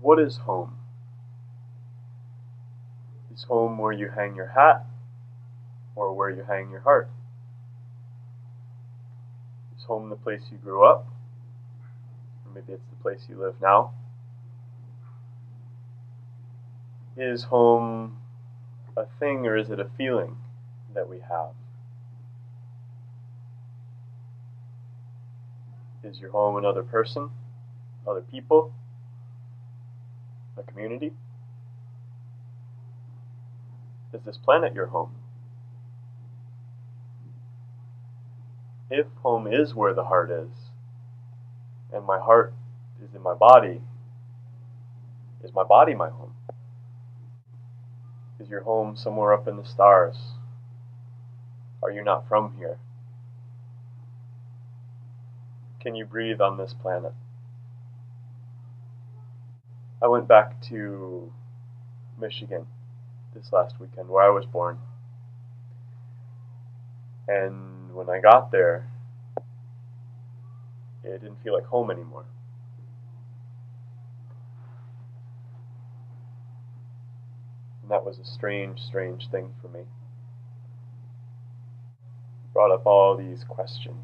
What is home? Is home where you hang your hat, or where you hang your heart? Is home the place you grew up? Or maybe it's the place you live now? Is home a thing, or is it a feeling that we have? Is your home another person, other people, a community? Is this planet your home? If home is where the heart is, and my heart is in my body, is my body my home? Is your home somewhere up in the stars? Are you not from here? Can you breathe on this planet? I went back to Michigan this last weekend, where I was born. And when I got there, it didn't feel like home anymore. And that was a strange, strange thing for me. It brought up all these questions.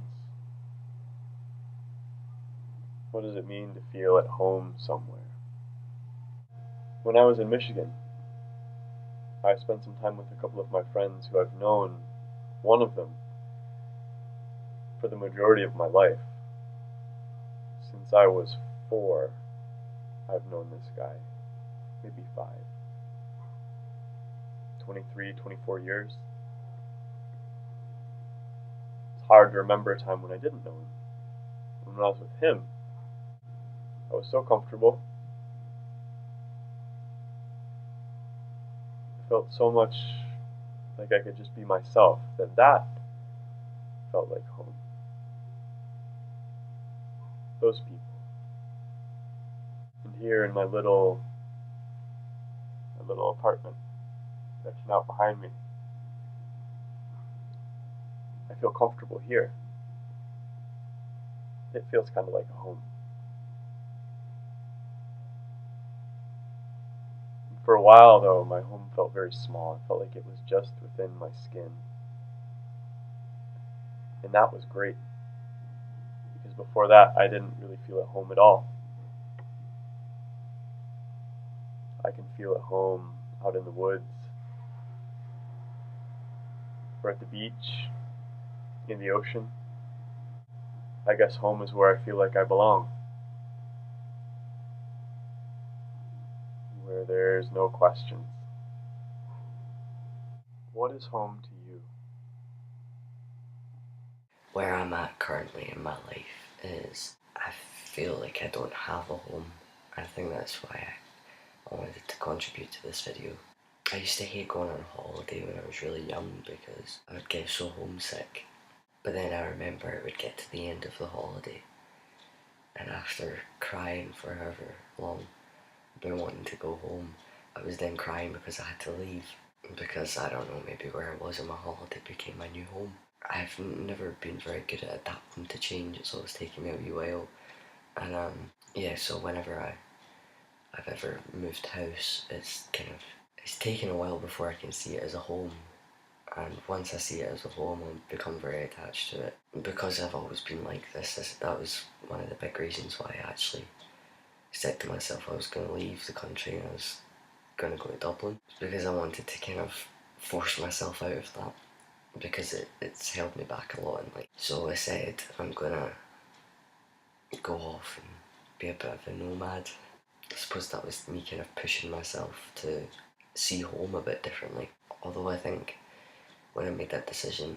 What does it mean to feel at home somewhere? When I was in Michigan, I spent some time with a couple of my friends who I've known, one of them, for the majority of my life. Since I was 4, I've known this guy. Maybe 5. 23, 24 years. It's hard to remember a time when I didn't know him. When I was with him, I was so comfortable. I felt so much like I could just be myself, that felt like home. Those people. And here in my little apartment stretching out behind me, I feel comfortable here. It feels kind of like a home. For a while, though, my home felt very small. It felt like it was just within my skin. And that was great, because before that, I didn't really feel at home at all. I can feel at home out in the woods, or at the beach, in the ocean. I guess home is where I feel like I belong. Where there's no questions. What is home to you? Where I'm at currently in my life is I feel like I don't have a home. I think that's why I wanted to contribute to this video. I used to hate going on holiday when I was really young because I would get so homesick. But then I remember it would get to the end of the holiday, and after crying for however long about wanting to go home, I was then crying because I had to leave. Because, I don't know, maybe where I was in my holiday became my new home. I've never been very good at adapting to change. It's always taken me a wee while. And yeah, so whenever I've ever moved house, it's taken a while before I can see it as a home. And once I see it as a home, I'll become very attached to it. Because I've always been like this, that was one of the big reasons why I actually said to myself I was going to leave the country and I was going to go to Dublin. It's because I wanted to kind of force myself out of that, because it's held me back a lot. And so I said, I'm going to go off and be a bit of a nomad. I suppose that was me kind of pushing myself to see home a bit differently. Although I think when I made that decision,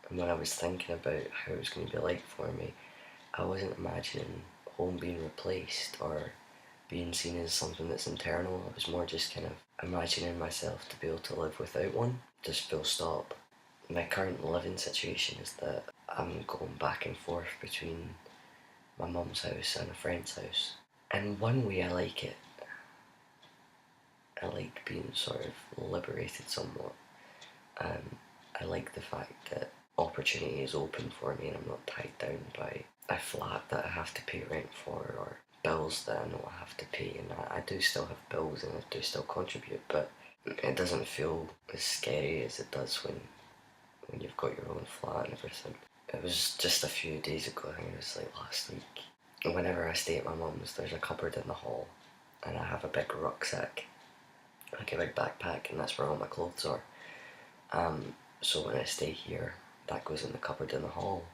and when I was thinking about how it was going to be like for me, I wasn't imagining home being replaced or being seen as something that's internal. I was more just kind of imagining myself to be able to live without one, just full stop. My current living situation is that I'm going back and forth between my mum's house and a friend's house. And one way I like it, I like being sort of liberated somewhat. I like the fact that opportunity is open for me and I'm not tied down by a flat that I have to pay rent for or bills that I know I have to pay, and I do still have bills and I do still contribute, but it doesn't feel as scary as it does when you've got your own flat and everything. It was just a few days ago, I think it was like last week. Whenever I stay at my mum's, there's a cupboard in the hall, and I have a big rucksack, like a big backpack, and that's where all my clothes are. So when I stay here, that goes in the cupboard in the hall.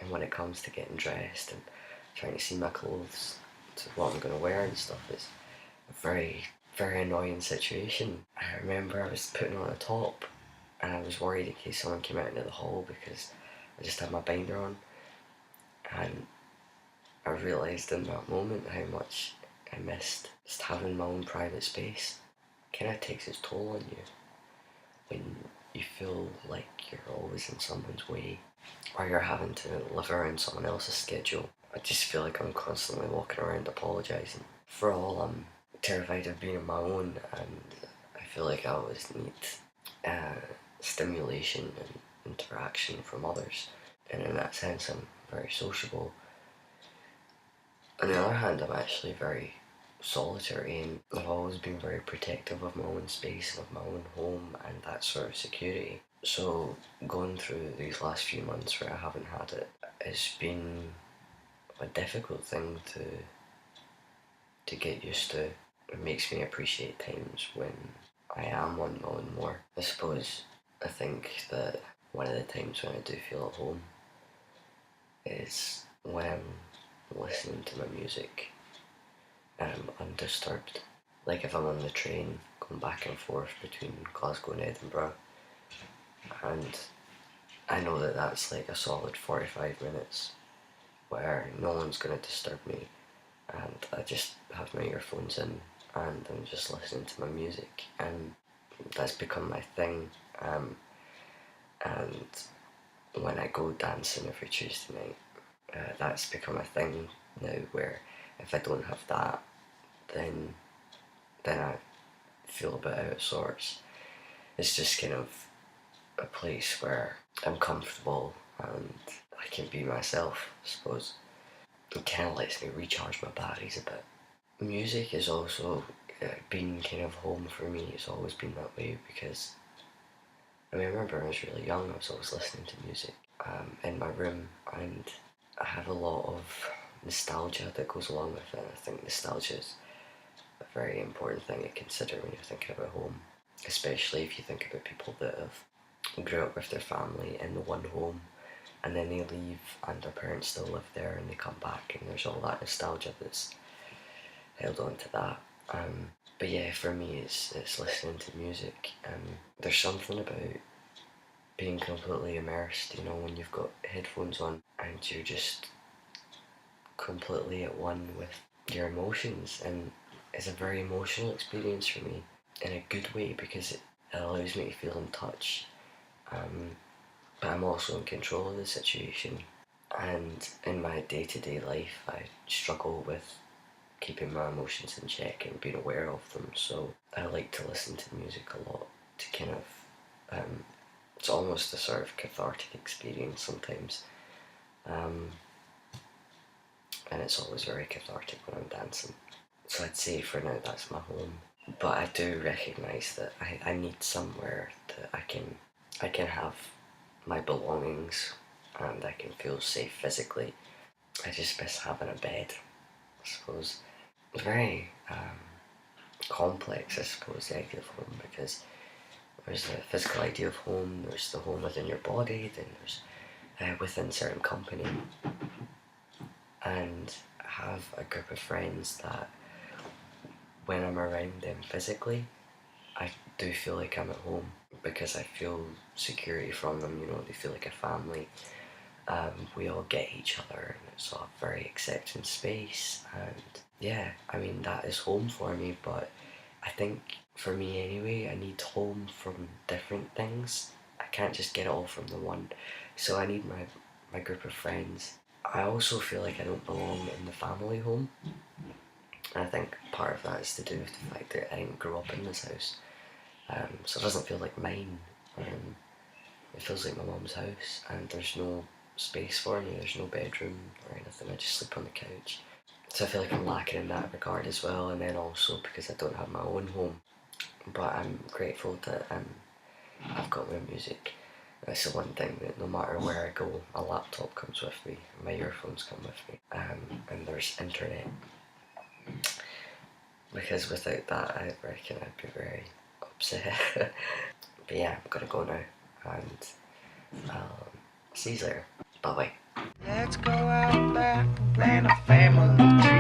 And when it comes to getting dressed and trying to see my clothes to what I'm going to wear and stuff, it's a very, very annoying situation. I remember I was putting on a top and I was worried in case someone came out into the hall because I just had my binder on, and I realised in that moment how much I missed just having my own private space. It kind of takes its toll on you when you feel like you're always in someone's way, or you're having to live around someone else's schedule. I just feel like I'm constantly walking around apologising. For all, I'm terrified of being on my own, and I feel like I always need stimulation and interaction from others. And in that sense, I'm very sociable. On the other hand, I'm actually very solitary, and I've always been very protective of my own space and of my own home and that sort of security. So going through these last few months where I haven't had it, it's been a difficult thing to get used to. It makes me appreciate times when I am on my own more. I suppose I think that one of the times when I do feel at home is when I'm listening to my music and I'm undisturbed. Like if I'm on the train going back and forth between Glasgow and Edinburgh, and I know that that's like a solid 45 minutes where no one's going to disturb me, and I just have my earphones in and I'm just listening to my music, and that's become my thing. And when I go dancing every Tuesday night, that's become a thing now where if I don't have that, then I feel a bit out of sorts. It's just kind of a place where I'm comfortable and I can be myself, I suppose. It kind of lets me recharge my batteries a bit. Music has also been kind of home for me. It's always been that way because I remember when I was really young, I was always listening to music in my room, and I have a lot of nostalgia that goes along with it. I think nostalgia is a very important thing to consider when you're thinking about home, especially if you think about people that have grew up with their family in the one home and then they leave and their parents still live there and they come back, and there's all that nostalgia that's held on to that. But yeah, for me it's listening to music. There's something about being completely immersed, you know, when you've got headphones on and you're just completely at one with your emotions, and it's a very emotional experience for me in a good way because it allows me to feel in touch. But I'm also in control of the situation, and in my day-to-day life I struggle with keeping my emotions in check and being aware of them, so I like to listen to music a lot to kind of it's almost a sort of cathartic experience sometimes, and it's always very cathartic when I'm dancing. So I'd say for now that's my home, but I do recognise that I need somewhere that I can have my belongings and I can feel safe physically. I just miss having a bed, I suppose. It's very complex, I suppose, the idea of home, because there's the physical idea of home, there's the home within your body, then there's within certain company, and I have a group of friends that when I'm around them physically, I do feel like I'm at home because I feel security from them, you know, they feel like a family. We all get each other and it's a very accepting space, and yeah, I mean that is home for me. But I think for me anyway, I need home from different things. I can't just get it all from the one, so I need my group of friends. I also feel like I don't belong in the family home, and I think part of that is to do with the fact that I didn't grow up in this house, so it doesn't feel like mine. It feels like my mum's house, and there's no space for me, there's no bedroom or anything, I just sleep on the couch. So I feel like I'm lacking in that regard as well, and then also because I don't have my own home. But I'm grateful that I've got my music. That's the one thing, that no matter where I go, a laptop comes with me, my earphones come with me, and there's internet. Because without that, I reckon I'd be very upset. But yeah, I'm gonna go now, and see you later. Bye bye. Let's go out back and plant a family tree.